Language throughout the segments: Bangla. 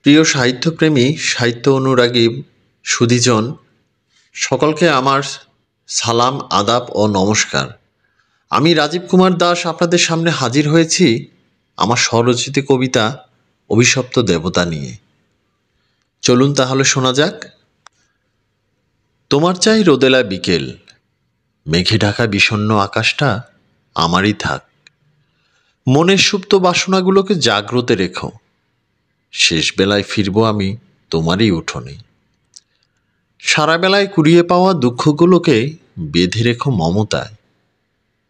প্রিয় সাহিত্যপ্রেমী, সাহিত্য অনুরাগী সুধীজন, সকলকে আমার সালাম, আদাব ও নমস্কার। আমি রাজীব কুমার দাস আপনাদের সামনে হাজির হয়েছি আমার স্বরচিত কবিতা অভিশপ্ত দেবতা নিয়ে। চলুন তাহলে শোনা যাক। তোমার চাই রোদেলা বিকেল, মেঘে ঢাকা বিষণ্ণ আকাশটা আমারই থাক। মনের সুপ্ত বাসনাগুলোকে জাগ্রতে রেখো, শেষ বেলায় ফিরব আমি তোমারই উঠোনে। সারা বেলায় কুড়িয়ে পাওয়া দুঃখগুলোকে বেঁধে রেখো মমতায়।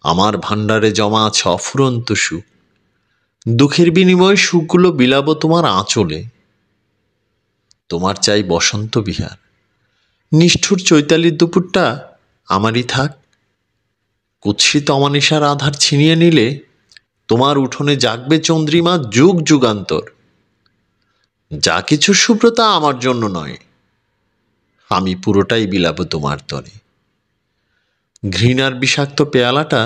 আমার ভাণ্ডারে জমা আছে অফুরন্ত সুখ, দুঃখের বিনিময়ে সুখগুলো বিলাবো তোমার আঁচলে। তোমার চাই বসন্ত বিহার, নিষ্ঠুর চৈতালির দুপুরটা আমারই থাক। কুৎসিত অমানিসার আধার ছিনিয়ে নিলে তোমার উঠোনে জাগবে চন্দ্রিমা যুগ যুগান্তর। যা কিছু শুভ্রতা আমার জন্য নয়, আমি পুরোটাই বিলাবো তোমার তরে। ঘৃণার বিষাক্ত পেয়ালাটা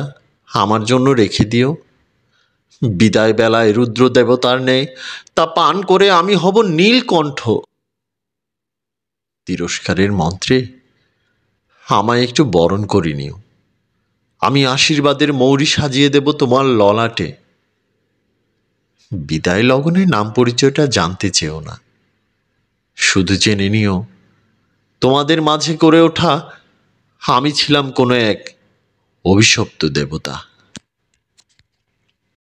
আমার জন্য রেখে দিও, বিদায় বেলায় রুদ্র দেবতার ন্যায় তা পান করে আমি হব নীলকণ্ঠ। তিরস্কারের মন্ত্রে আমায় একটু বরণ করে নিও, আমি আশীর্বাদের মৌরি সাজিয়ে দেব তোমার ললাটে। বিদায় লগনে নাম পরিচয়টা জানতে চেও না, শুধু জেনে নিও তোমাদের মাঝে করে ওঠা আমি ছিলাম কোনো এক অভিশপ্ত দেবতা।